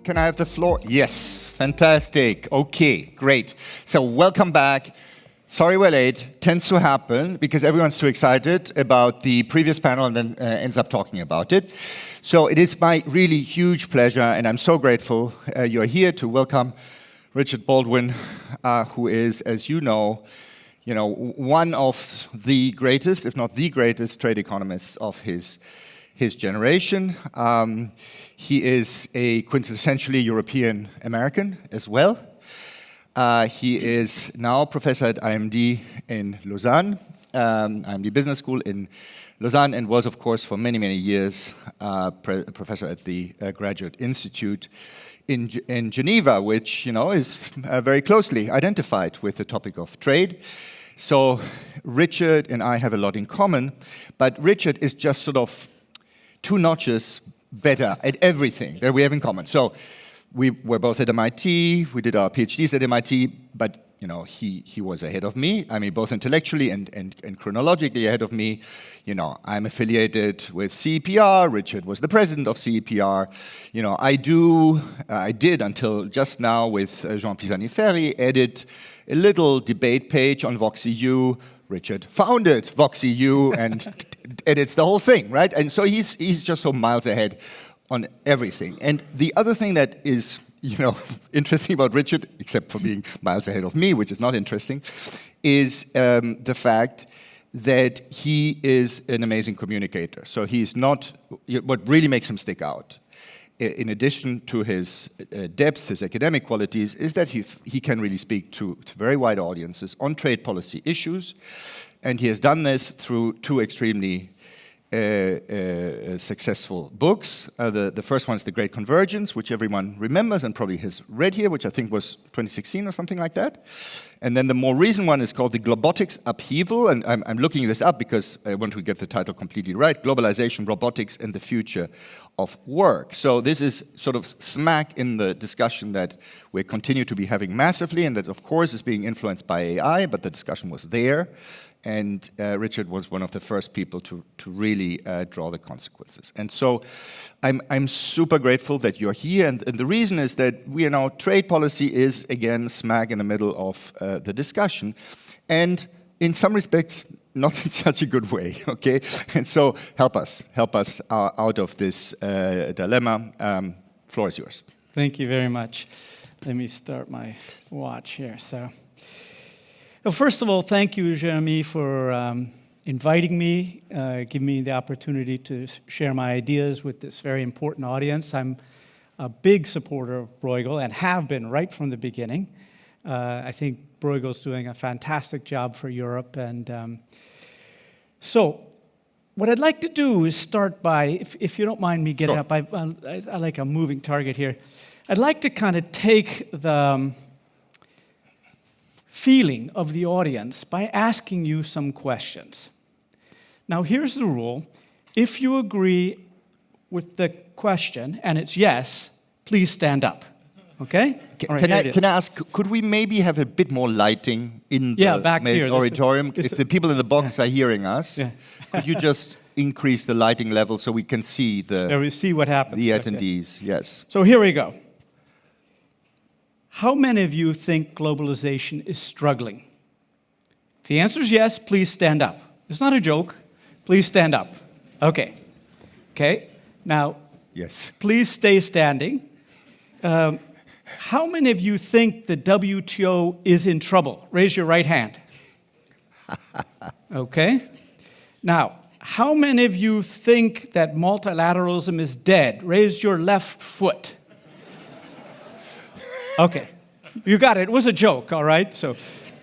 Can I have the floor? Yes, fantastic. Okay, great. So welcome back. Sorry we're late. Tends to happen because everyone's too excited about the previous panel and then ends up talking about it. So it is my really huge pleasure, and I'm so grateful you're here to welcome Richard Baldwin, who is, as you know, one of the greatest, if not the greatest, trade economists of his generation. He is a quintessentially European American as well. He is now professor at IMD in Lausanne, IMD Business School in Lausanne, and was, of course, for many, many years professor at the Graduate Institute in Geneva, which, is very closely identified with the topic of trade. So Richard and I have a lot in common, but Richard is just sort of 2 notches better at everything that we have in common. So we were both at MIT, we did our PhDs at MIT, but he was ahead of me. I mean, both intellectually and chronologically ahead of me. I'm affiliated with CEPR. Richard was the president of CEPR. I did until just now with Jean Pisani-Ferry edit a little debate page on VoxEU. Richard founded VoxEU and edits the whole thing, right? And so he's just so miles ahead on everything. And the other thing that is, interesting about Richard, except for being miles ahead of me, which is not interesting, is the fact that he is an amazing communicator. So he's not, what really makes him stick out, in addition to his depth, his academic qualities, is that he can really speak to very wide audiences on trade policy issues. And he has done this through 2 extremely successful books. The first one is The Great Convergence, which everyone remembers and probably has read here, which I think was 2016 or something like that. And then the more recent one is called The Globotics Upheaval, and I'm looking this up because I want to get the title completely right, Globalization, Robotics, and the Future of Work. So this is sort of smack in the discussion that we continue to be having massively, and that, of course, is being influenced by AI, but the discussion was there. And Richard was one of the first people to really draw the consequences. And so I'm super grateful that you're here. And the reason is that trade policy is, again, smack in the middle of the discussion. And in some respects, not in such a good way, okay? And so help us out of this dilemma. Floor is yours. Thank you very much. Let me start my watch here. Well, first of all, thank you, Jeremy, for inviting me, giving me the opportunity to share my ideas with this very important audience. I'm a big supporter of Bruegel and have been right from the beginning. I think Bruegel's doing a fantastic job for Europe. And so what I'd like to do is start by, if you don't mind me getting up, I like a moving target here. I'd like to kind of take the feeling of the audience by asking you some questions. Now, here's the rule. If you agree with the question, and it's yes, please stand up. Okay? Can I ask, could we maybe have a bit more lighting in the main auditorium? If the people in the box are hearing us, could you just increase the lighting level so we can see we see what happens. The attendees? Okay. Yes. So here we go. How many of you think globalization is struggling? If the answer is yes, please stand up. It's not a joke. Please stand up. Okay. Now, yes. Please stay standing. How many of you think the WTO is in trouble? Raise your right hand. Okay. Now, how many of you think that multilateralism is dead? Raise your left foot. Okay, you got it. It was a joke, all right?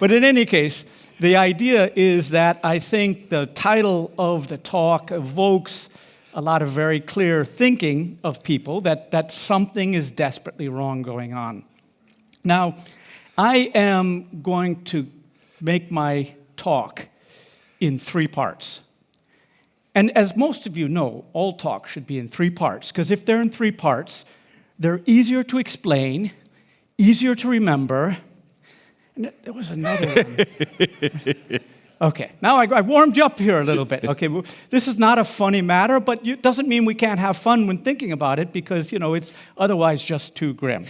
But in any case, the idea is that I think the title of the talk evokes a lot of very clear thinking of people that something is desperately wrong going on. Now, I am going to make my talk in 3 parts. And as most of you know, all talk should be in 3 parts, because if they're in 3 parts, they're easier to explain, easier to remember. And there was another one. Okay, now I warmed you up here a little bit. Okay, well, this is not a funny matter, but it doesn't mean we can't have fun when thinking about it because, it's otherwise just too grim.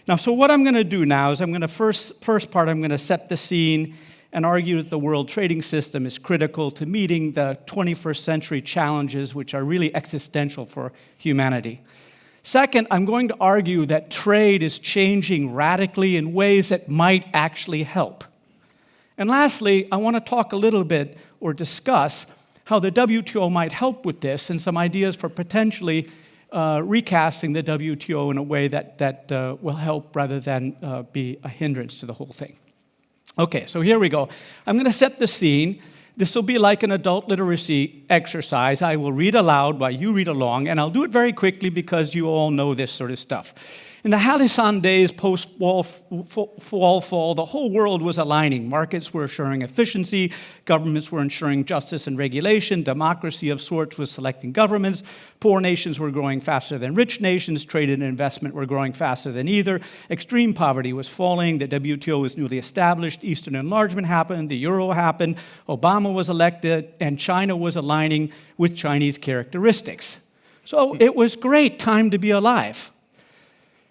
Now, so what I'm going to do now is I'm going to first part, I'm going to set the scene and argue that the world trading system is critical to meeting the 21st century challenges, which are really existential for humanity. Second, I'm going to argue that trade is changing radically in ways that might actually help. And lastly, I want to talk a little bit or discuss how the WTO might help with this and some ideas for potentially recasting the WTO in a way that will help rather than be a hindrance to the whole thing. Okay, so here we go. I'm going to set the scene. This will be like an adult literacy exercise. I will read aloud while you read along, and I'll do it very quickly because you all know this sort of stuff. In the halcyon days post-wall fall, the whole world was aligning. Markets were assuring efficiency, governments were ensuring justice and regulation, democracy of sorts was selecting governments, poor nations were growing faster than rich nations, trade and investment were growing faster than either, extreme poverty was falling, the WTO was newly established, Eastern enlargement happened, the euro happened, Obama was elected, and China was aligning with Chinese characteristics. So it was great time to be alive.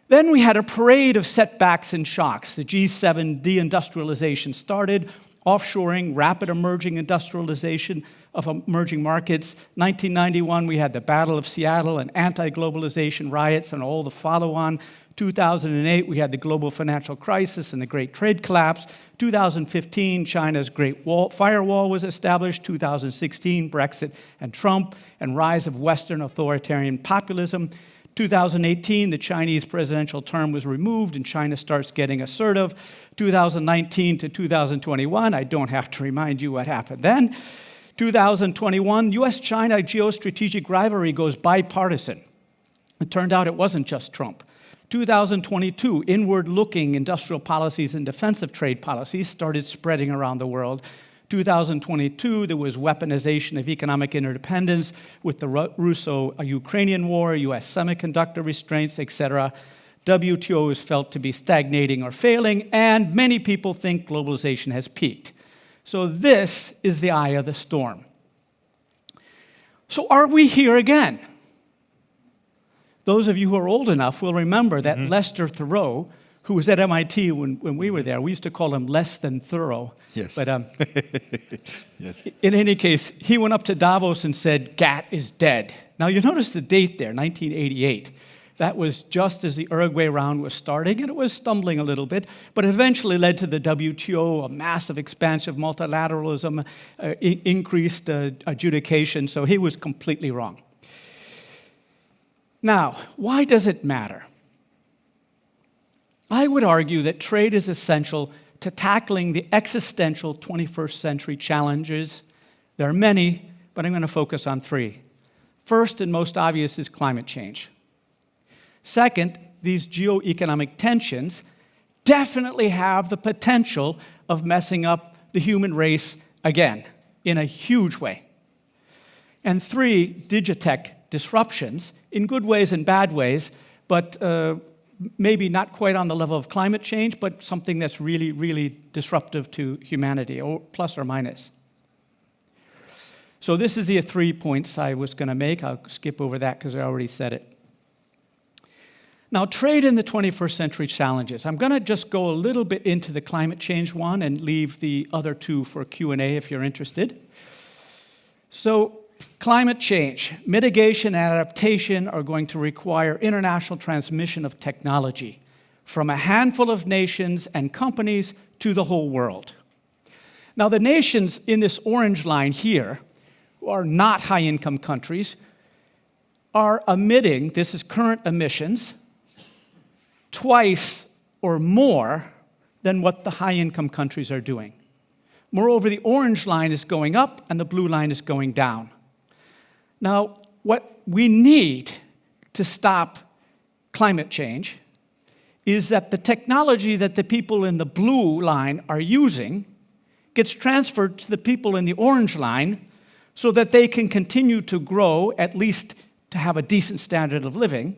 Then we had a parade of setbacks and shocks. The G7 deindustrialization started, offshoring, rapid emerging industrialization of emerging markets. 1991, we had the Battle of Seattle and anti-globalization riots and all the follow-on. 2008, we had the global financial crisis and the Great Trade Collapse. 2015, China's Great Firewall was established. 2016, Brexit and Trump, and rise of Western authoritarian populism. 2018, the Chinese presidential term was removed and China starts getting assertive. 2019 to 2021, I don't have to remind you what happened then. 2021, US-China geostrategic rivalry goes bipartisan. It turned out it wasn't just Trump. 2022, inward-looking industrial policies and defensive trade policies started spreading around the world. 2022, there was weaponization of economic interdependence with the Russo-Ukrainian war, US semiconductor restraints, etc. WTO is felt to be stagnating or failing, and many people think globalization has peaked. So this is the eye of the storm. So are we here again? Those of you who are old enough will remember that Lester Thoreau, who was at MIT when we were there, we used to call him less than thorough. Yes. But yes. In any case, he went up to Davos and said, "GATT is dead." Now you notice the date there, 1988. That was just as the Uruguay round was starting, and it was stumbling a little bit, but it eventually led to the WTO, a massive expansion of multilateralism, increased adjudication, so he was completely wrong. Now, why does it matter? I would argue that trade is essential to tackling the existential 21st century challenges. There are many, but I'm going to focus on three. First and most obvious is climate change. Second, these geoeconomic tensions definitely have the potential of messing up the human race again in a huge way. And three, digitech disruptions in good ways and bad ways, but maybe not quite on the level of climate change, but something that's really, really disruptive to humanity, or plus or minus. So this is the 3 points I was going to make. I'll skip over that because I already said it. Now, trade in the 21st century challenges. I'm going to just go a little bit into the climate change one and leave the other two for Q&A if you're interested. So, climate change, mitigation and adaptation are going to require international transmission of technology from a handful of nations and companies to the whole world. Now, the nations in this orange line here, who are not high-income countries, are emitting, this is current emissions, twice or more than what the high-income countries are doing. Moreover, the orange line is going up and the blue line is going down. Now, what we need to stop climate change is that the technology that the people in the blue line are using gets transferred to the people in the orange line so that they can continue to grow, at least to have a decent standard of living,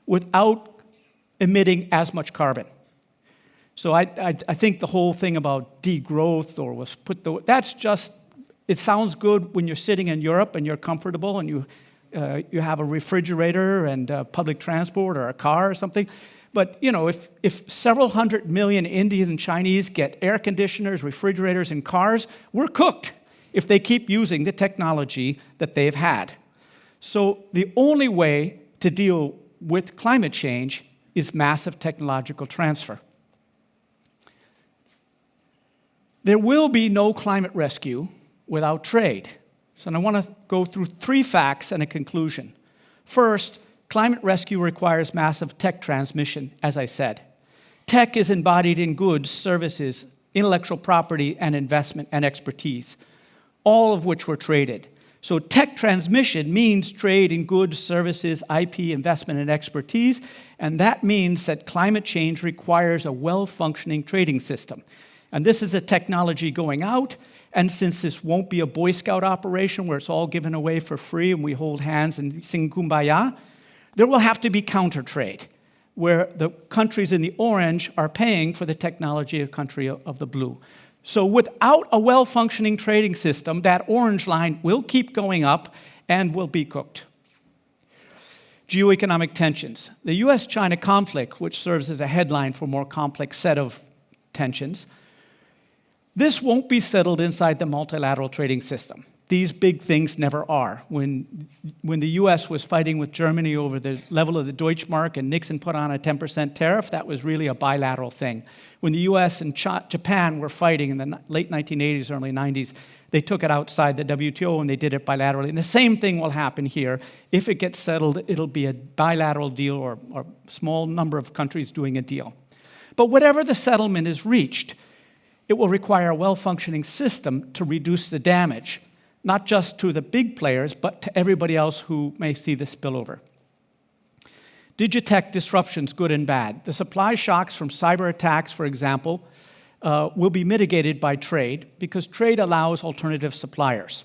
without emitting as much carbon. So I think the whole thing about degrowth that's just, it sounds good when you're sitting in Europe and you're comfortable and you have a refrigerator and public transport or a car or something. But if several 100 million Indian and Chinese get air conditioners, refrigerators, and cars, we're cooked if they keep using the technology that they've had. So the only way to deal with climate change is massive technological transfer. There will be no climate rescue without trade. So I want to go through 3 facts and a conclusion. First, climate rescue requires massive tech transmission, as I said. Tech is embodied in goods, services, intellectual property, and investment and expertise, all of which were traded. So tech transmission means trade in goods, services, IP, investment, and expertise, and that means that climate change requires a well-functioning trading system. And this is a technology going out, and since this won't be a Boy Scout operation where it's all given away for free and we hold hands and sing Kumbaya, there will have to be counter-trade, where the countries in the orange are paying for the technology of country of the blue. So without a well-functioning trading system, that orange line will keep going up and will be cooked. Geoeconomic tensions. The US-China conflict, which serves as a headline for a more complex set of tensions, this won't be settled inside the multilateral trading system. These big things never are. When the US was fighting with Germany over the level of the Deutschmark and Nixon put on a 10% tariff, that was really a bilateral thing. When the US and Japan were fighting in the late 1980s, early 90s, they took it outside the WTO and they did it bilaterally. And the same thing will happen here. If it gets settled, it'll be a bilateral deal or a small number of countries doing a deal. But whatever the settlement is reached, it will require a well-functioning system to reduce the damage, not just to the big players, but to everybody else who may see the spillover. Digitech disruptions, good and bad. The supply shocks from cyber attacks, for example, will be mitigated by trade because trade allows alternative suppliers.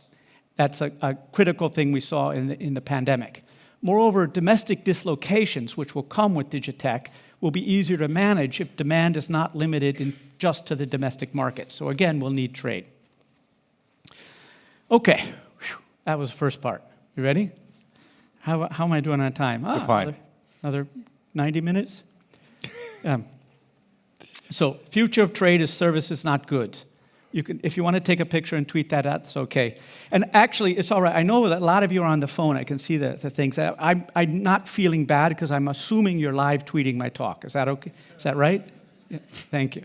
That's a critical thing we saw in the pandemic. Moreover, domestic dislocations, which will come with Digitech, will be easier to manage if demand is not limited just to the domestic market. So again, we'll need trade. Okay, that was the first part. You ready? How am I doing on time? We're fine. Another 90 minutes? So, future of trade is services, not goods. If you want to take a picture and tweet that out, it's okay. And actually, it's all right. I know that a lot of you are on the phone. I can see the things. I'm not feeling bad because I'm assuming you're live tweeting my talk. Is that okay? Is that right? Yeah. Thank you.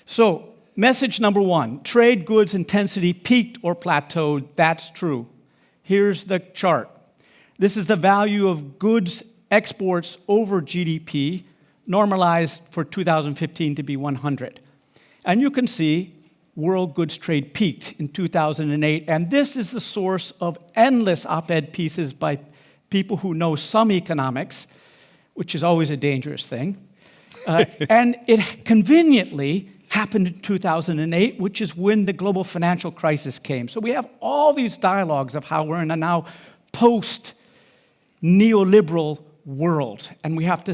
So, message number 1, trade goods intensity peaked or plateaued. That's true. Here's the chart. This is the value of goods exports over GDP, normalized for 2015 to be 100. And you can see world goods trade peaked in 2008, and this is the source of endless op-ed pieces by people who know some economics, which is always a dangerous thing. And it conveniently happened in 2008, which is when the global financial crisis came. So we have all these dialogues of how we're in a now post-neoliberal world, and we have to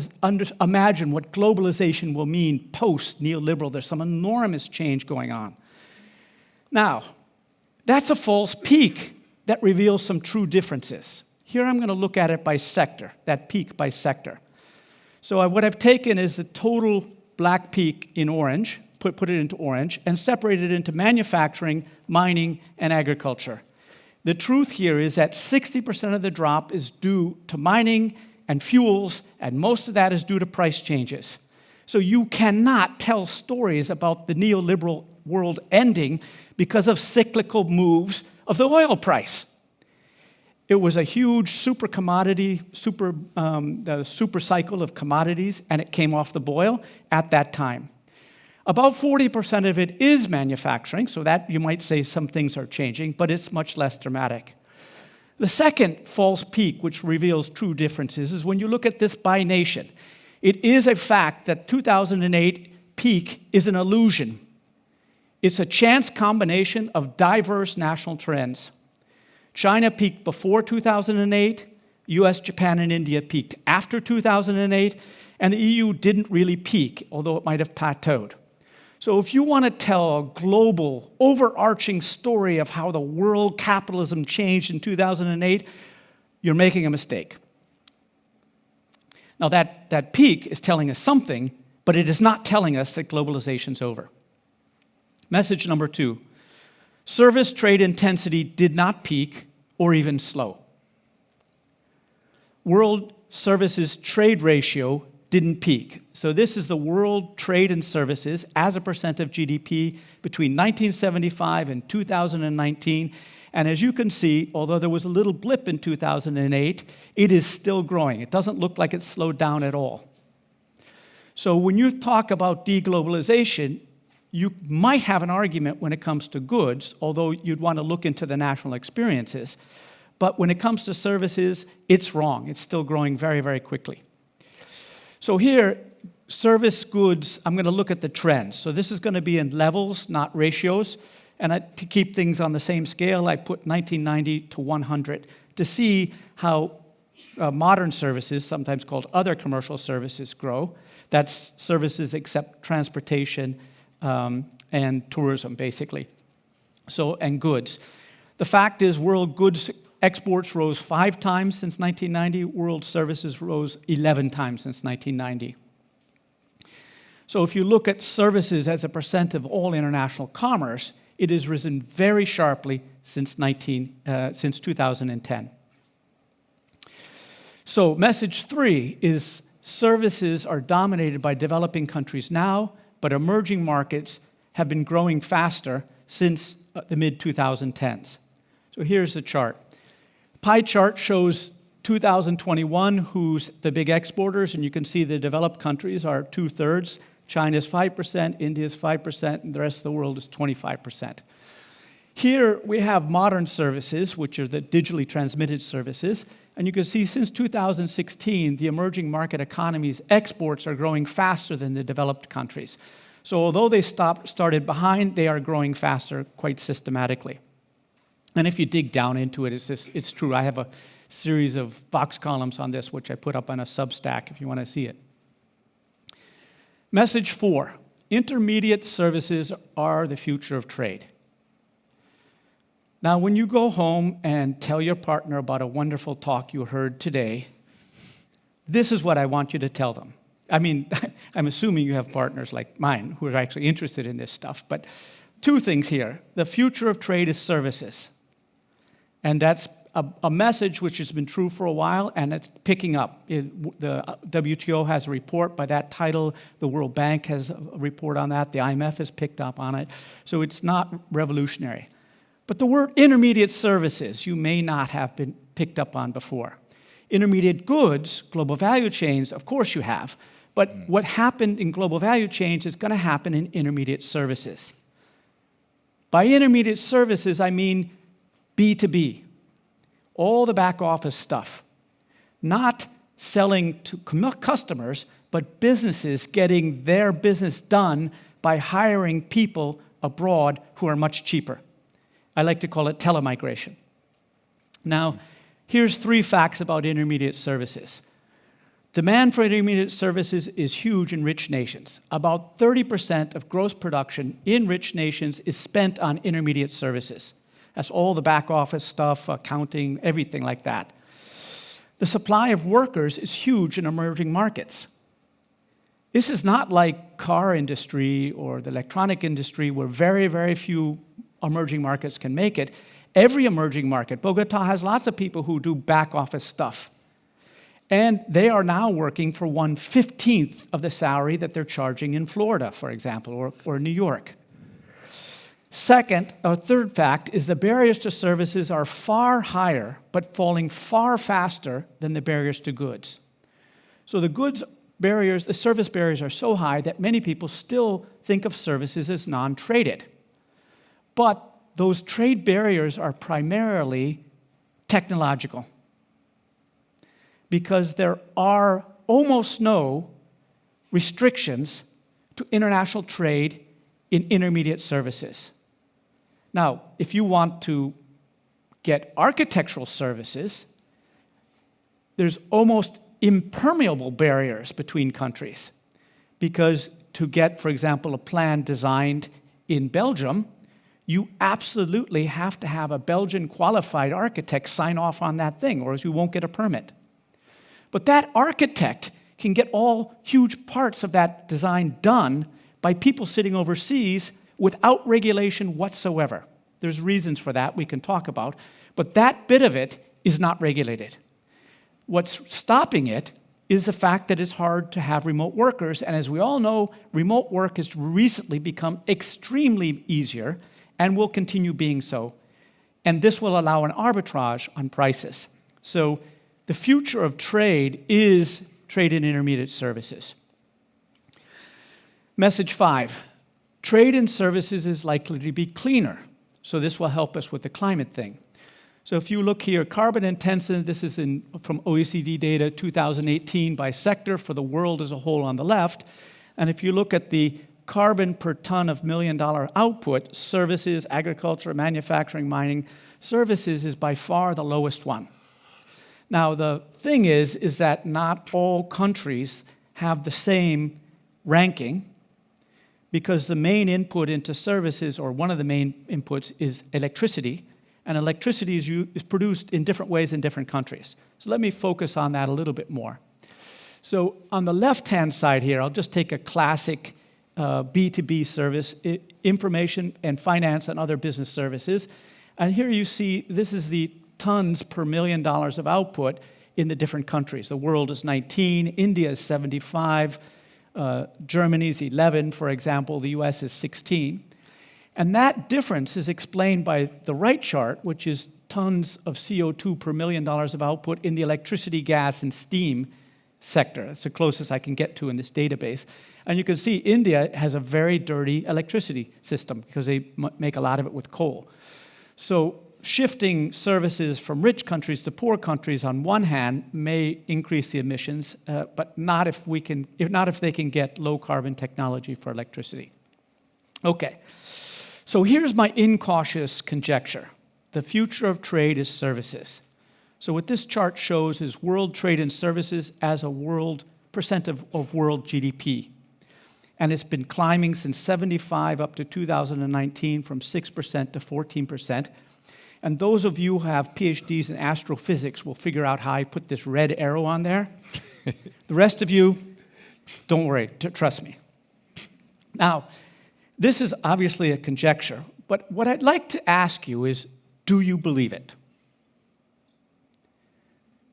imagine what globalization will mean post-neoliberal. There's some enormous change going on. Now, that's a false peak that reveals some true differences. Here I'm going to look at it by sector, that peak by sector. So what I've taken is the total black peak in orange, put it into orange, and separated it into manufacturing, mining, and agriculture. The truth here is that 60% of the drop is due to mining and fuels, and most of that is due to price changes. So you cannot tell stories about the neoliberal world ending because of cyclical moves of the oil price. It was a huge super cycle of commodities, and it came off the boil at that time. About 40% of it is manufacturing, so that you might say some things are changing, but it's much less dramatic. The second false peak, which reveals true differences, is when you look at this by nation. It is a fact that 2008 peak is an illusion. It's a chance combination of diverse national trends. China peaked before 2008, US, Japan, and India peaked after 2008, and the EU didn't really peak, although it might have plateaued. So if you want to tell a global, overarching story of how the world capitalism changed in 2008, you're making a mistake. Now that peak is telling us something, but it is not telling us that globalization's over. Message number 2. Service trade intensity did not peak or even slow. World services trade ratio didn't peak. So this is the world trade in services as a percent of GDP between 1975 and 2019. And as you can see, although there was a little blip in 2008, it is still growing. It doesn't look like it's slowed down at all. So when you talk about deglobalization, you might have an argument when it comes to goods, although you'd want to look into the national experiences. But when it comes to services, it's wrong. It's still growing very, very quickly. So here, service goods, I'm going to look at the trends. So this is going to be in levels, not ratios. And to keep things on the same scale, I put 1990 to 100 to see how modern services, sometimes called other commercial services, grow. That's services except transportation and tourism, basically. So, and goods. The fact is, world goods exports rose 5 times since 1990. World services rose 11 times since 1990. So if you look at services as a percent of all international commerce, it has risen very sharply since 2010. So message 3 is services are dominated by developing countries now, but emerging markets have been growing faster since the mid-2010s. So here's the chart. Pie chart shows 2021, who's the big exporters, and you can see the developed countries are 2/3. China's 5%, India's 5%, and the rest of the world is 25%. Here we have modern services, which are the digitally transmitted services, and you can see since 2016, the emerging market economies' exports are growing faster than the developed countries. So although they started behind, they are growing faster quite systematically. And if you dig down into it, it's true. I have a series of box columns on this, which I put up on a Substack if you want to see it. Message 4, intermediate services are the future of trade. Now, when you go home and tell your partner about a wonderful talk you heard today, this is what I want you to tell them. I mean, I'm assuming you have partners like mine who are actually interested in this stuff, but 2 things here. The future of trade is services. And that's a message which has been true for a while, and it's picking up. The WTO has a report by that title. The World Bank has a report on that. The IMF has picked up on it. So it's not revolutionary. But the word intermediate services, you may not have been picked up on before. Intermediate goods, global value chains, of course you have. But what happened in global value chains is going to happen in intermediate services. By intermediate services, I mean B2B, all the back office stuff. Not selling to customers, but businesses getting their business done by hiring people abroad who are much cheaper. I like to call it telemigration. Now, here's 3 facts about intermediate services. Demand for intermediate services is huge in rich nations. About 30% of gross production in rich nations is spent on intermediate services. That's all the back office stuff, accounting, everything like that. The supply of workers is huge in emerging markets. This is not like car industry or the electronic industry where very, very few emerging markets can make it. Every emerging market, Bogota has lots of people who do back office stuff. And they are now working for 1/15 of the salary that they're charging in Florida, for example, or New York. Second, or third fact, is the barriers to services are far higher, but falling far faster than the barriers to goods. So the goods barriers, the service barriers are so high that many people still think of services as non-traded. But those trade barriers are primarily technological, because there are almost no restrictions to international trade in intermediate services. Now, if you want to get architectural services, there's almost impermeable barriers between countries. Because to get, for example, a plan designed in Belgium, you absolutely have to have a Belgian qualified architect sign off on that thing, or else you won't get a permit. But that architect can get all huge parts of that design done by people sitting overseas without regulation whatsoever. There's reasons for that we can talk about, but that bit of it is not regulated. What's stopping it is the fact that it's hard to have remote workers, and as we all know, remote work has recently become extremely easier and will continue being so. And this will allow an arbitrage on prices. So the future of trade is trade in intermediate services. Message 5, trade in services is likely to be cleaner. So this will help us with the climate thing. So if you look here, carbon intensive, this is from OECD data 2018 by sector for the world as a whole on the left. And if you look at the carbon per ton of $1 million output, services, agriculture, manufacturing, mining, services is by far the lowest one. Now, the thing is that not all countries have the same ranking because the main input into services, or one of the main inputs, is electricity. And electricity is produced in different ways in different countries. So let me focus on that a little bit more. So on the left-hand side here, I'll just take a classic B2B service, information and finance and other business services. And here you see this is the tons per $1 million of output in the different countries. The world is 19, India is 75, Germany is 11, for example, the US is 16. And that difference is explained by the right chart, which is tons of CO2 per $1 million of output in the electricity, gas, and steam sector. That's the closest I can get to in this database. And you can see India has a very dirty electricity system because they make a lot of it with coal. So shifting services from rich countries to poor countries on one hand may increase the emissions, but not if they can get low carbon technology for electricity. Okay. So here's my incautious conjecture. The future of trade is services. So what this chart shows is world trade in services as a percent of world GDP. And it's been climbing since 75 up to 2019 from 6% to 14%. And those of you who have PhDs in astrophysics will figure out how I put this red arrow on there. The rest of you, don't worry, trust me. Now, this is obviously a conjecture, but what I'd like to ask you is, do you believe it?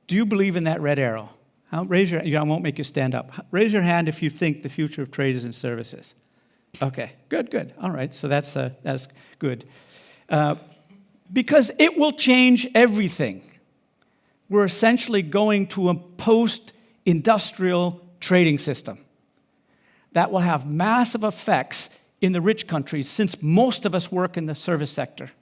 Do you believe in that red arrow? Raise your hand. I won't make you stand up. Raise your hand if you think the future of trade is in services. Okay, good. All right, so that's good. Because it will change everything. We're essentially going to a post-industrial trading system that will have massive effects in the rich countries, since most of us work in the service sector.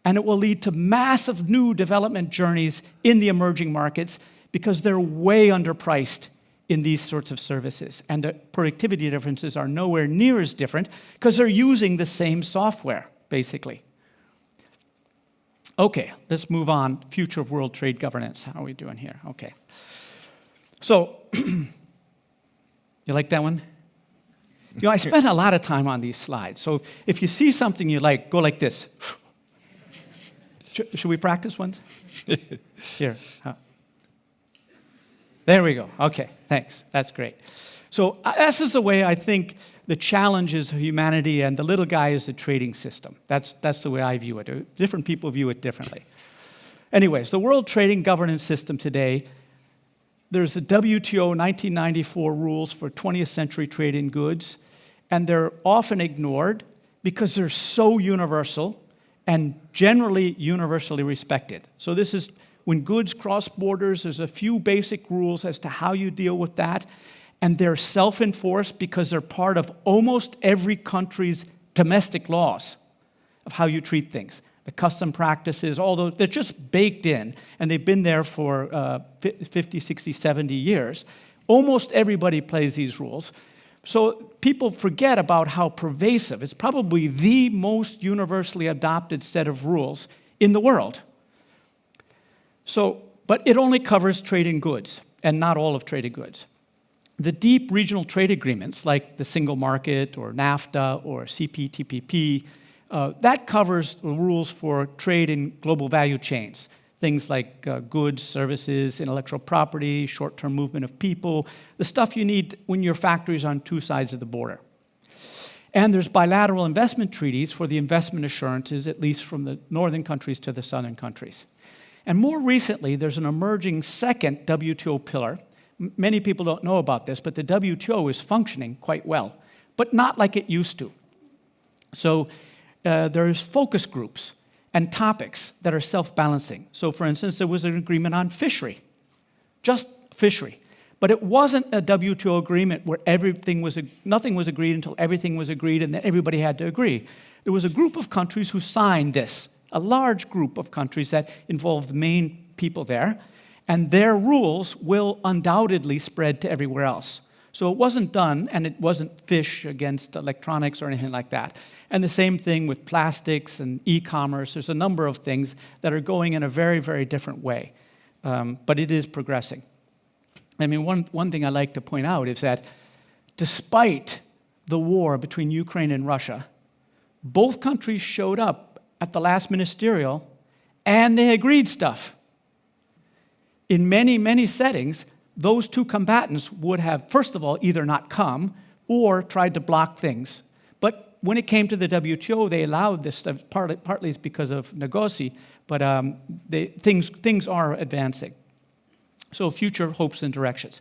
And it will lead to massive new development journeys in the emerging markets because they're way underpriced in these sorts of services. And the productivity differences are nowhere near as different because they're using the same software, basically. Okay, let's move on. Future of world trade governance. How are we doing here? Okay. So, you like that one? You know, I spent a lot of time on these slides. So if you see something you like, go like this. Should we practice ones? Here. There we go. Okay, thanks. That's great. So this is the way I think the challenges of humanity, and the little guy is the trading system. That's the way I view it. Different people view it differently. Anyways, the world trading governance system today, there's the WTO 1994 rules for 20th century trade in goods, and they're often ignored because they're so universal and generally universally respected. So this is when goods cross borders, there's a few basic rules as to how you deal with that, and they're self-enforced because they're part of almost every country's domestic laws of how you treat things. The custom practices, although they're just baked in, and they've been there for 50, 60, 70 years. Almost everybody plays these rules. So people forget about how pervasive. It's probably the most universally adopted set of rules in the world. So But it only covers trade in goods, and not all of trade in goods. The deep regional trade agreements, like the single market or NAFTA or CPTPP, that covers the rules for trade in global value chains. Things like goods, services, intellectual property, short-term movement of people, the stuff you need when your factory's on two sides of the border. And there's bilateral investment treaties for the investment assurances, at least from the northern countries to the southern countries. And more recently, there's an emerging second WTO pillar. Many people don't know about this, but the WTO is functioning quite well, but not like it used to. So there's focus groups and topics that are self-balancing. So for instance, there was an agreement on fishery, just fishery. But it wasn't a WTO agreement where nothing was agreed until everything was agreed and then everybody had to agree. There was a group of countries who signed this, a large group of countries that involved the main people there, and their rules will undoubtedly spread to everywhere else. So it wasn't done, and it wasn't fish against electronics or anything like that. And the same thing with plastics and e-commerce. There's a number of things that are going in a very, very different way. But it is progressing. I mean, one thing I like to point out is that despite the war between Ukraine and Russia, both countries showed up at the last ministerial, and they agreed stuff. In many, many settings, those two combatants would have, first of all, either not come or tried to block things. But when it came to the WTO, they allowed this stuff, partly it's because of negotiation, but things are advancing. So future hopes and directions.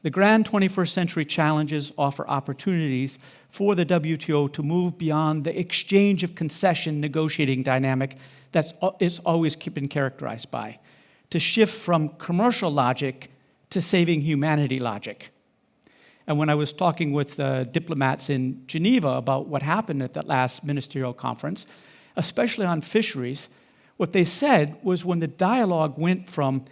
The grand 21st century challenges offer opportunities for the WTO to move beyond the exchange of concession negotiating dynamic that it's always been characterized by, to shift from commercial logic to saving humanity logic. And when I was talking with diplomats in Geneva about what happened at that last ministerial conference, especially on fisheries, what they said was when the dialogue went from,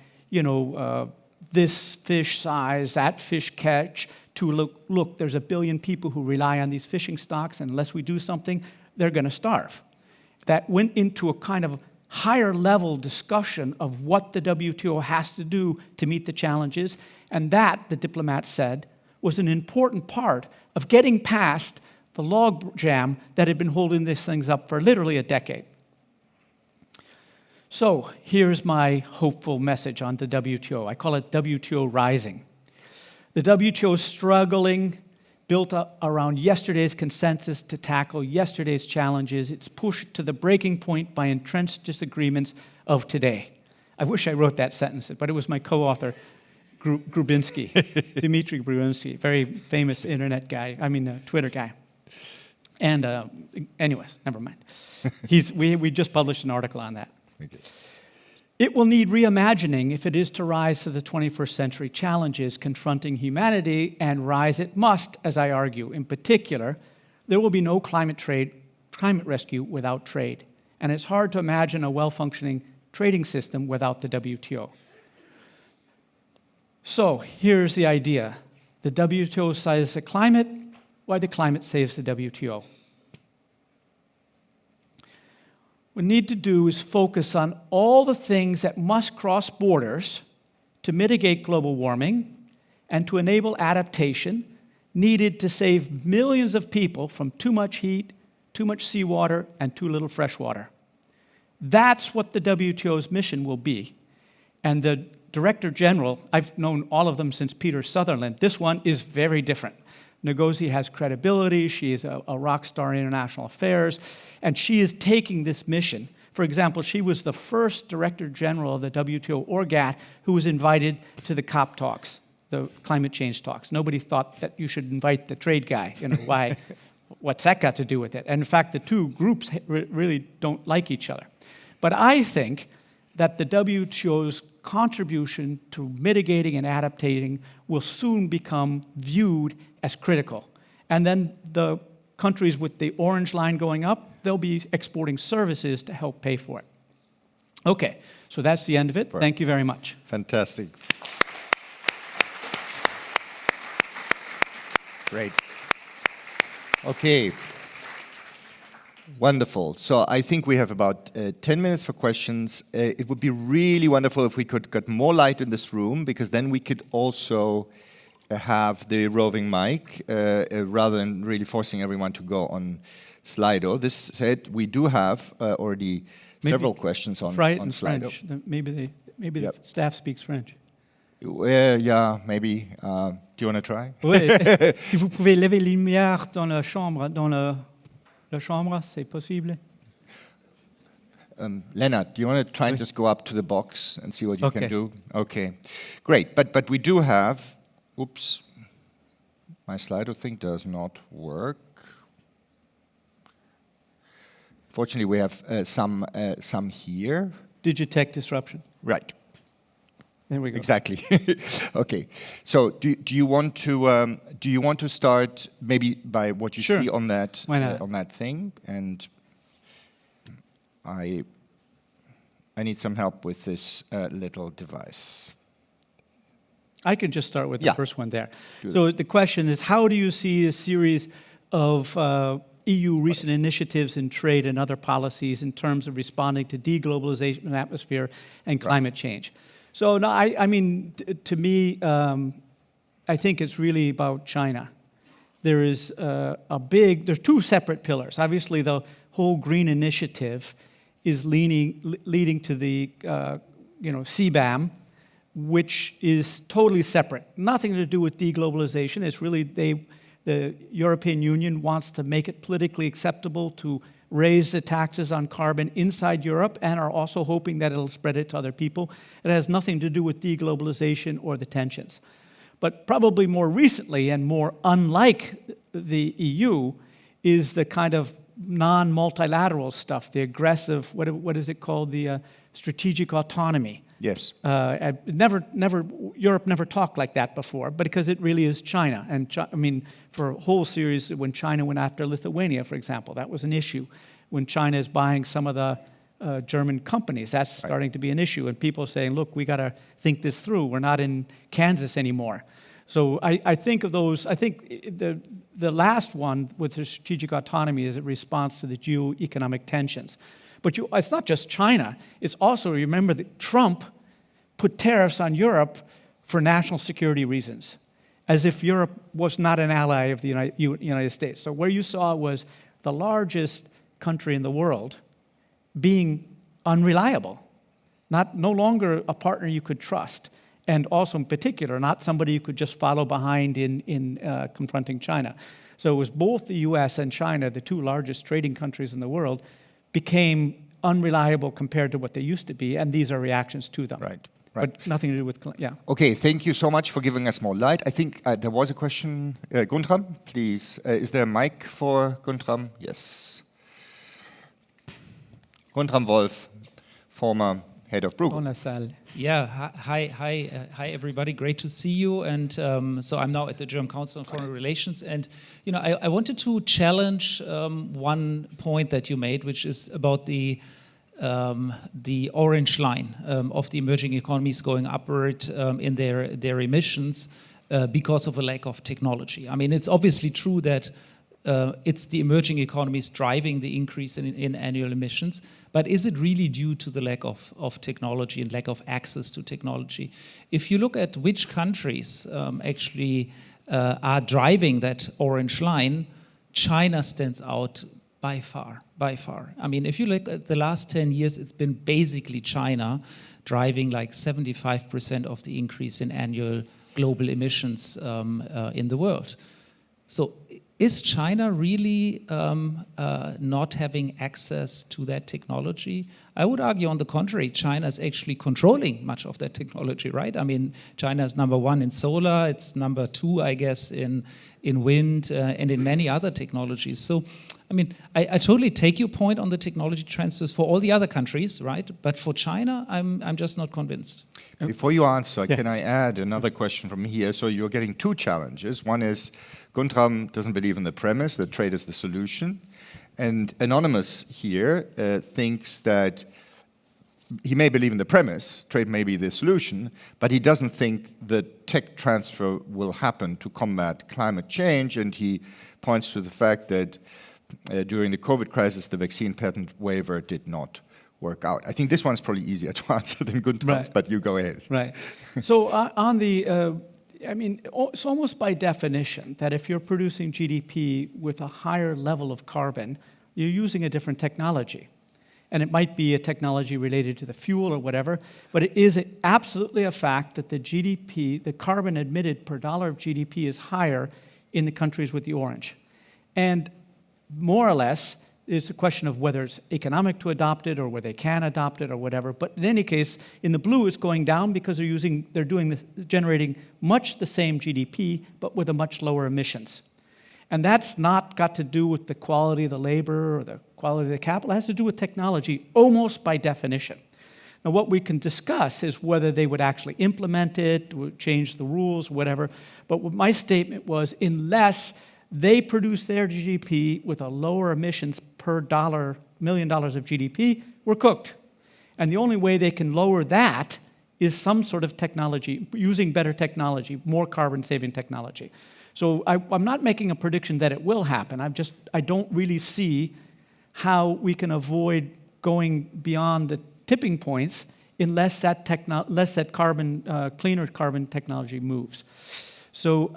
this fish size, that fish catch, to look, there's 1 billion people who rely on these fishing stocks, and unless we do something, they're going to starve. That went into a kind of higher level discussion of what the WTO has to do to meet the challenges, and that, the diplomats said, was an important part of getting past the log jam that had been holding these things up for literally a decade. So here's my hopeful message on the WTO. I call it WTO rising. The WTO is struggling, built up around yesterday's consensus to tackle yesterday's challenges. It's pushed to the breaking point by entrenched disagreements of today. I wish I wrote that sentence, but it was my co-author, Grubinsky, Dmitry Grubinsky, very famous internet guy, Twitter guy. And anyways, never mind. We just published an article on that. It will need reimagining if it is to rise to the 21st century challenges confronting humanity, and rise it must, as I argue. In particular, there will be no climate rescue without trade. And it's hard to imagine a well-functioning trading system without the WTO. So here's the idea. The WTO saves the climate, while the climate saves the WTO. What we need to do is focus on all the things that must cross borders to mitigate global warming and to enable adaptation needed to save millions of people from too much heat, too much seawater, and too little fresh water. That's what the WTO's mission will be. And the Director General, I've known all of them since Peter Sutherland. This one is very different. Ngozi has credibility, she is a rock star in international affairs, and she is taking this mission. For example, she was the first Director General of the WTO ORGAT who was invited to the COP talks, the climate change talks. Nobody thought that you should invite the trade guy. Why? What's that got to do with it? And in fact, the two groups really don't like each other. But I think that the WTO's contribution to mitigating and adapting will soon become viewed as critical. And then the countries with the orange line going up, they'll be exporting services to help pay for it. Okay, so that's the end of it. Thank you very much. Fantastic. Great. Okay. Wonderful. So I think we have about 10 minutes for questions. It would be really wonderful if we could get more light in this room, because then we could also have the roving mic rather than really forcing everyone to go on Slido. This said, we do have already several questions on Slido. French. Maybe the staff speaks French. Yeah, maybe. Do you want to try? Oui. Si vous pouvez lever les lumières dans la chambre, c'est possible? Lennart, do you want to try and just go up to the box and see what you can do? Okay, great. But we do have, oops, my Slido thing does not work. Fortunately, we have some here. Digitech disruption. Right. There we go. Exactly. Okay. So do you want to start maybe by what you see on that thing? And I need some help with this little device. I can just start with the first one there. So the question is, how do you see a series of EU recent initiatives in trade and other policies in terms of responding to deglobalization, atmosphere, and climate change? So no, I mean, to me, I think it's really about China. There's two separate pillars. Obviously, the whole green initiative is leading to the CBAM, which is totally separate. Nothing to do with deglobalization. It's really the European Union wants to make it politically acceptable to raise the taxes on carbon inside Europe, and are also hoping that it'll spread it to other people. It has nothing to do with deglobalization or the tensions. But probably more recently, and more unlike the EU, is the kind of non-multilateral stuff, the aggressive, what is it called, the strategic autonomy. Yes. Europe never talked like that before, but because it really is China. And for a whole series, when China went after Lithuania, for example, that was an issue. When China is buying some of the German companies, that's starting to be an issue. And people are saying, look, we got to think this through. We're not in Kansas anymore. So I think of those, I think the last one with the strategic autonomy is a response to the geoeconomic tensions. But it's not just China. It's also, remember that Trump put tariffs on Europe for national security reasons, as if Europe was not an ally of the United States. So where you saw was the largest country in the world being unreliable, no longer a partner you could trust, and also in particular, not somebody you could just follow behind in confronting China. So it was both the US and China, the two largest trading countries in the world, became unreliable compared to what they used to be, and these are reactions to them. Right. But nothing to do with, Okay, thank you so much for giving us more light. I think there was a question. Guntram, please. Is there a mic for Guntram? Yes. Guntram Wolf, former head of Bruegel. Yeah, hi everybody. Great to see you. And so I'm now at the German Council on Foreign Relations. And I wanted to challenge one point that you made, which is about the orange line of the emerging economies going upward in their emissions because of a lack of technology. I mean, it's obviously true that it's the emerging economies driving the increase in annual emissions, but is it really due to the lack of technology and lack of access to technology? If you look at which countries actually are driving that orange line, China stands out by far. I mean, if you look at the last 10 years, it's been basically China driving like 75% of the increase in annual global emissions in the world. So is China really not having access to that technology? I would argue on the contrary, China is actually controlling much of that technology, right? I mean, China is number one in solar, it's number two, I guess, in wind and in many other technologies. So, I mean, I totally take your point on the technology transfers for all the other countries, right? But for China, I'm just not convinced. Before you answer, can I add another question from here? So you're getting two challenges. One is Guntram doesn't believe in the premise that trade is the solution. And Anonymous here thinks that he may believe in the premise, trade may be the solution, but he doesn't think that tech transfer will happen to combat climate change. And he points to the fact that during the COVID crisis, the vaccine patent waiver did not work out. I think this one's probably easier to answer than Guntram's, Right. but you go ahead. Right. So on the, it's almost by definition that if you're producing GDP with a higher level of carbon, you're using a different technology. And it might be a technology related to the fuel or whatever, but it is absolutely a fact that the GDP, the carbon emitted per dollar of GDP is higher in the countries with the orange. And more or less, it's a question of whether it's economic to adopt it or whether they can adopt it or whatever. But in any case, in the blue, it's going down because generating much the same GDP, but with a much lower emissions. And that's not got to do with the quality of the labor or the quality of the capital. It has to do with technology, almost by definition. Now, what we can discuss is whether they would actually implement it, would change the rules, whatever. But what my statement was, unless they produce their GDP with a lower emissions per $1 million of GDP, we're cooked. And the only way they can lower that is some sort of technology, using better technology, more carbon-saving technology. So I'm not making a prediction that it will happen. I don't really see how we can avoid going beyond the tipping points unless that cleaner carbon technology moves. So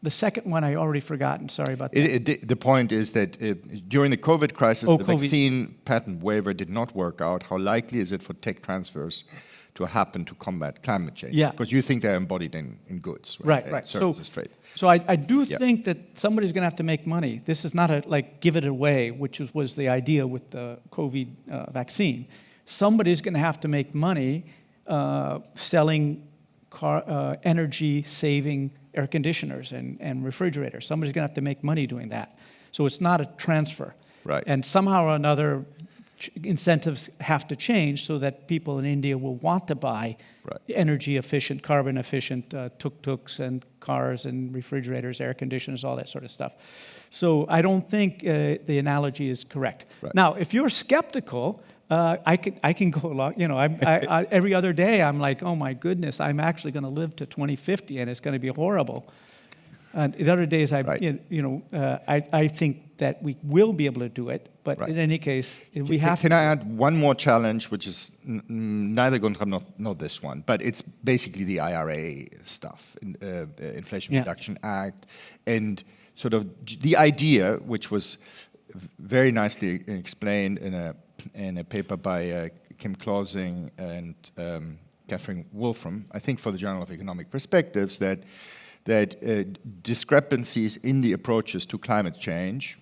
the second one I already forgotten. Sorry about that. The point is that during the COVID crisis, the vaccine patent waiver did not work out. How likely is it for tech transfers to happen to combat climate change? Yeah. Because you think they're embodied in goods, right? Right. Services, trade. So I do think that somebody's going to have to make money. This is not give it away, which was the idea with the COVID vaccine. Somebody's going to have to make money selling energy-saving air conditioners and refrigerators. Somebody's going to have to make money doing that. So it's not a transfer. Right. And somehow or another, incentives have to change so that people in India will want to buy energy-efficient, carbon-efficient tuk-tuks and cars and refrigerators, air conditioners, all that sort of stuff. So I don't think the analogy is correct. Right. Now, if you're skeptical, I can go along. Every other day I'm like, oh my goodness, I'm actually going to live to 2050 and it's going to be horrible. And the other days, I think that we will be able to do it, but in any case, we have to. Can I add one more challenge, which is neither Guntram nor this one, but it's basically the IRA stuff, Inflation Reduction Act, and sort of the idea, which was very nicely explained in a paper by Kim Clausing and Catherine Wolfram, I think for the Journal of Economic Perspectives, that discrepancies in the approaches to climate change,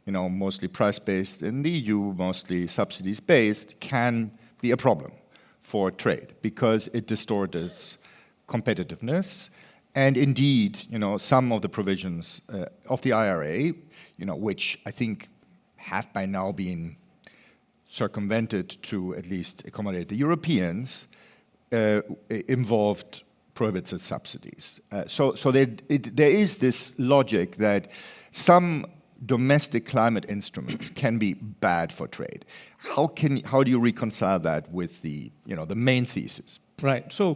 mostly price-based in the EU, mostly subsidies-based, can be a problem for trade because it distorts competitiveness. And indeed, some of the provisions of the IRA, which I think have by now been circumvented to at least accommodate the Europeans, involved prohibited subsidies. So there is this logic that some domestic climate instruments can be bad for trade. How do you reconcile that with the main thesis? Right. So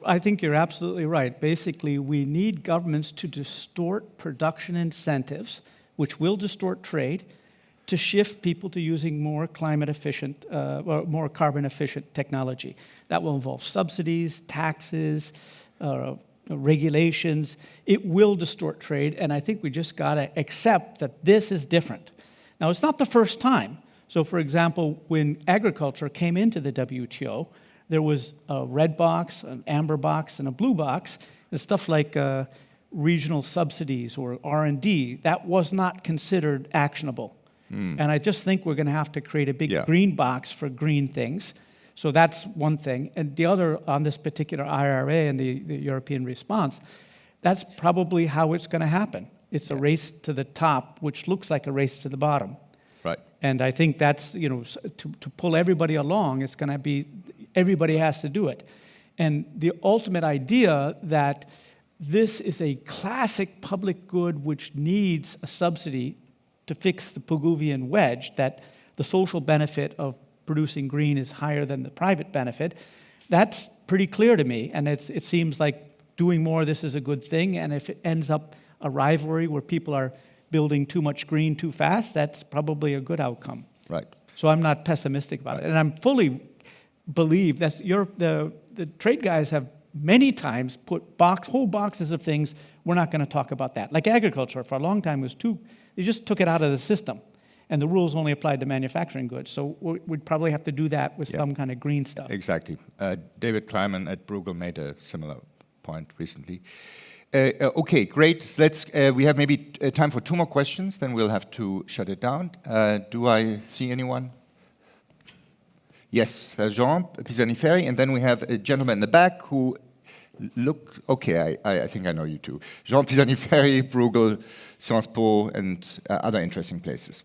I think you're absolutely right. Basically, we need governments to distort production incentives, which will distort trade, to shift people to using more climate efficient, or more carbon efficient technology. That will involve subsidies, taxes, regulations. It will distort trade, and I think we just got to accept that this is different. Now, it's not the first time. So, for example, when agriculture came into the WTO, there was a red box, an amber box, and a blue box, and stuff like regional subsidies or R&D. That was not considered actionable. And I just think we're going to have to create a big green box for green things. So that's one thing. And the other, on this particular IRA and the European response, that's probably how it's going to happen. It's a race to the top, which looks like a race to the bottom. Right. And I think that's, to pull everybody along, it's going to be, everybody has to do it. And the ultimate idea that this is a classic public good which needs a subsidy to fix the Pigouvian wedge, that the social benefit of producing green is higher than the private benefit, that's pretty clear to me. And it seems like doing more of this is a good thing. And if it ends up a rivalry where people are building too much green too fast, that's probably a good outcome. Right. So I'm not pessimistic about it. And I'm fully believe that the trade guys have many times put whole boxes of things, we're not going to talk about that. Like agriculture, for a long time, they just took it out of the system. And the rules only applied to manufacturing goods. So we'd probably have to do that with some kind of green stuff. Exactly. David Kleiman at Bruegel made a similar point recently. Okay, great. We have maybe time for 2 more questions, then we'll have to shut it down. Do I see anyone? Yes, Jean Pisani-Ferry, and then we have a gentleman in the back who okay, I think I know you too. Jean Pisani-Ferry, Bruegel, Sciences Po, and other interesting places.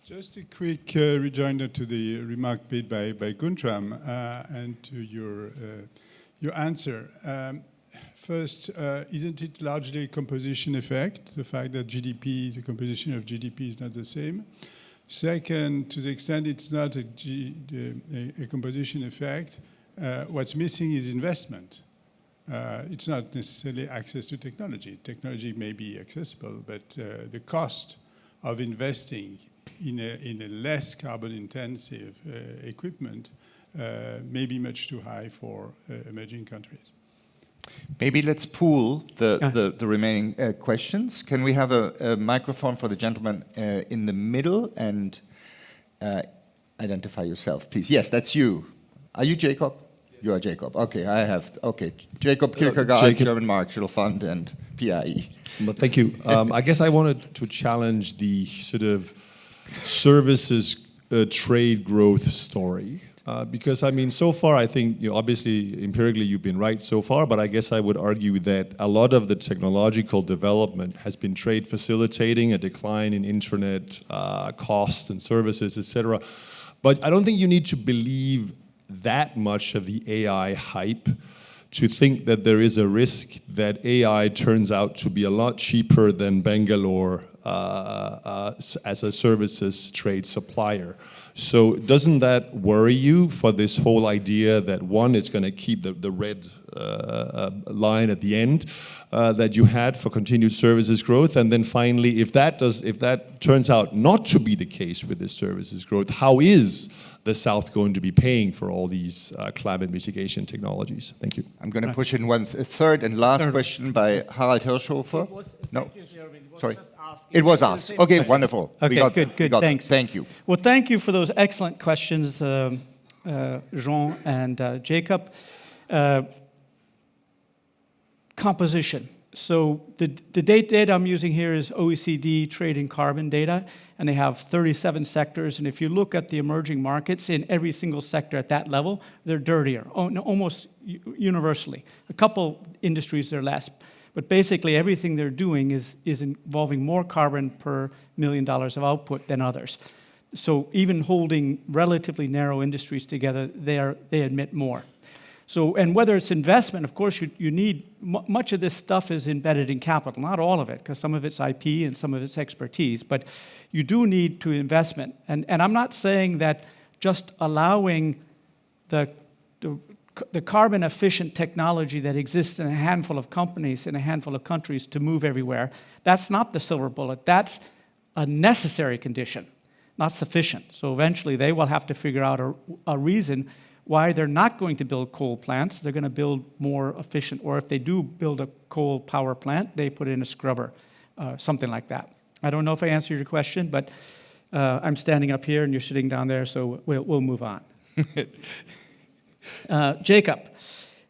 Just a quick rejoinder to the remark made by Guntram and to your answer. First, isn't it largely a composition effect, the fact that the composition of GDP is not the same? Second, to the extent it's not a composition effect, what's missing is investment. It's not necessarily access to technology. Technology may be accessible, but the cost of investing in a less carbon-intensive equipment may be much too high for emerging countries. Maybe let's pool the remaining questions. Can we have a microphone for the gentleman in the middle and identify yourself, please? Yes, that's you. Are you Jacob? Yes. You are Jacob. Okay, Jacob Kierkegaard, German Marshall Fund, and PIE. Well, thank you. I guess I wanted to challenge the sort of services trade growth story. Because, I mean, so far, I think, obviously, empirically, you've been right so far, but I guess I would argue that a lot of the technological development has been trade facilitating, a decline in internet costs and services, etc. But I don't think you need to believe that much of the AI hype to think that there is a risk that AI turns out to be a lot cheaper than Bangalore as a services trade supplier. So doesn't that worry you for this whole idea that, one, it's going to keep the red line at the end that you had for continued services growth, and then finally, if that turns out not to be the case with this services growth, how is the South going to be paying for all these climate mitigation technologies? Thank you. I'm going to push in a third and last question by Harald Hirschhofer. No, sorry. It was asked. Okay, wonderful. Okay, good. Thanks. Thank you. Well, thank you for those excellent questions, Jean and Jacob. Composition. So the data I'm using here is OECD trade and carbon data, and they have 37 sectors. And if you look at the emerging markets in every single sector at that level, they're dirtier, almost universally. A couple industries are less. But basically, everything they're doing is involving more carbon per $1 million of output than others. So even holding relatively narrow industries together, they emit more. So, and whether it's investment, of course, you need, much of this stuff is embedded in capital, not all of it, because some of it's IP and some of it's expertise, but you do need to investment. And I'm not saying that just allowing the carbon-efficient technology that exists in a handful of companies, in a handful of countries to move everywhere, that's not the silver bullet. That's a necessary condition, not sufficient. So eventually they will have to figure out a reason why they're not going to build coal plants. They're going to build more efficient, or if they do build a coal power plant, they put in a scrubber, something like that. I don't know if I answered your question, but I'm standing up here and you're sitting down there, so we'll move on. Jacob.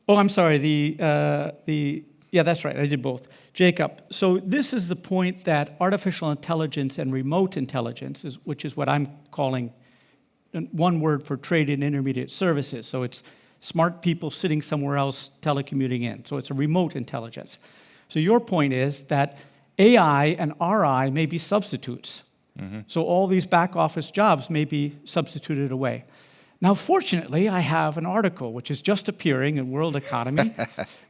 Oh, I'm sorry. Yeah, that's right. I did both. Jacob. So this is the point that artificial intelligence and remote intelligence, which is what I'm calling one word for trade and intermediate services. So it's smart people sitting somewhere else telecommuting in. So it's a remote intelligence. So your point is that AI and RI may be substitutes. Mm-hmm. So all these back office jobs may be substituted away. Now, fortunately, I have an article which is just appearing in World Economy,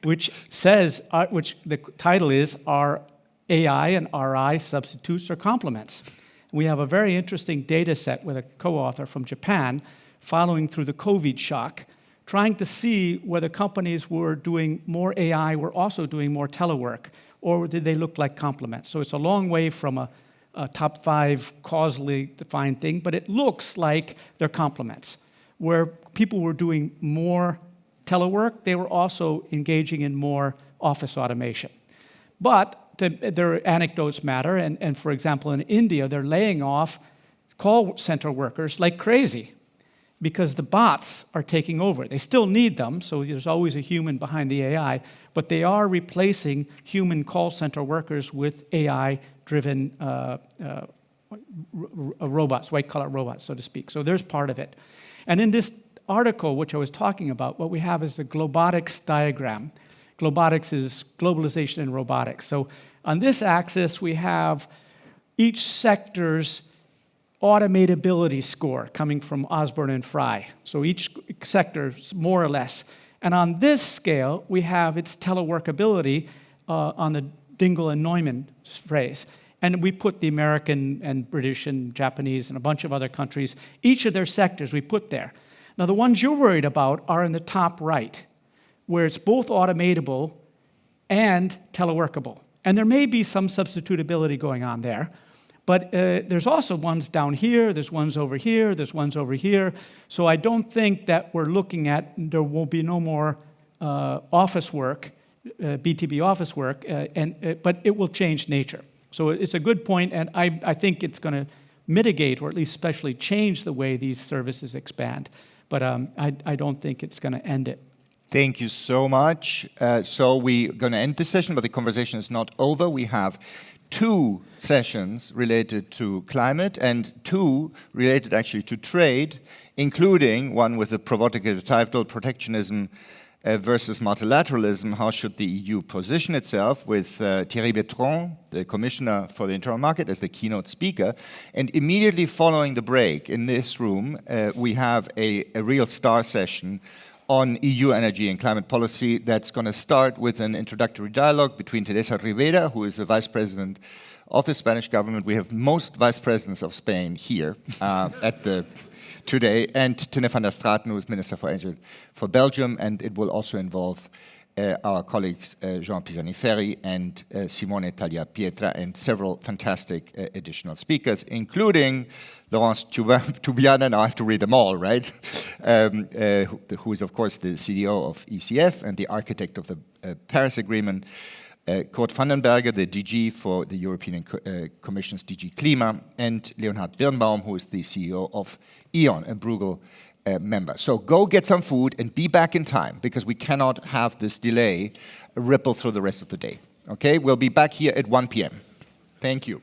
which says, which the title is, "Are AI and RI substitutes or complements?" We have a very interesting data set with a co-author from Japan following through the COVID shock trying to see whether companies were doing more AI were also doing more telework, or did they look like complements? So it's a long way from a top 5 causally defined thing, but it looks like they're complements. Where people were doing more telework, they were also engaging in more office automation. But their anecdotes matter, and for example, in India, they're laying off call center workers like crazy because the bots are taking over. They still need them, so there's always a human behind the AI, but they are replacing human call center workers with AI-driven robots, white-collar robots, so to speak. So there's part of it. And in this article, which I was talking about, what we have is the globotics diagram. Globotics is globalization and robotics. So on this axis, we have each sector's automatability score coming from Osborne and Fry. So each sector, more or less. And on this scale, we have its teleworkability on the Dingle and Neumann phrase. And we put the American and British and Japanese and a bunch of other countries, each of their sectors we put there. Now, the ones you're worried about are in the top right, where it's both automatable and teleworkable. And there may be some substitutability going on there, but there's also ones down here, there's ones over here, there's ones over here. So I don't think that we're looking at, there will be no more office work, BTB office work, but it will change nature. So it's a good point, and I think it's going to mitigate, or at least especially change the way these services expand. But I don't think it's going to end it. Thank you so much. So we're going to end this session, but the conversation is not over. We have 2 sessions related to climate and 2 related actually to trade, including one with a provocative title, Protectionism versus Multilateralism. How should the EU position itself, with Thierry Bertrand, the Commissioner for the Internal Market, as the keynote speaker. And immediately following the break in this room, we have a real star session on EU energy and climate policy that's going to start with an introductory dialogue between Teresa Rivera, who is the Vice President of the Spanish government. We have most Vice Presidents of Spain here today, and Tine van der Straten, who is Minister for Energy for Belgium, and it will also involve our colleagues Jean Pisani-Ferry and Simone Tagliapietra, and several fantastic additional speakers, including Laurence Toubiana. Now I have to read them all, right? Who is, of course, the CEO of ECF and the architect of the Paris Agreement. Kurt Vandenberger, the DG for the European Commission's DG Klima, and Leonhard Birnbaum, who is the CEO of E.ON, a Bruegel member. So go get some food and be back in time, because we cannot have this delay ripple through the rest of the day. Okay, we'll be back here at 1 p.m. Thank you.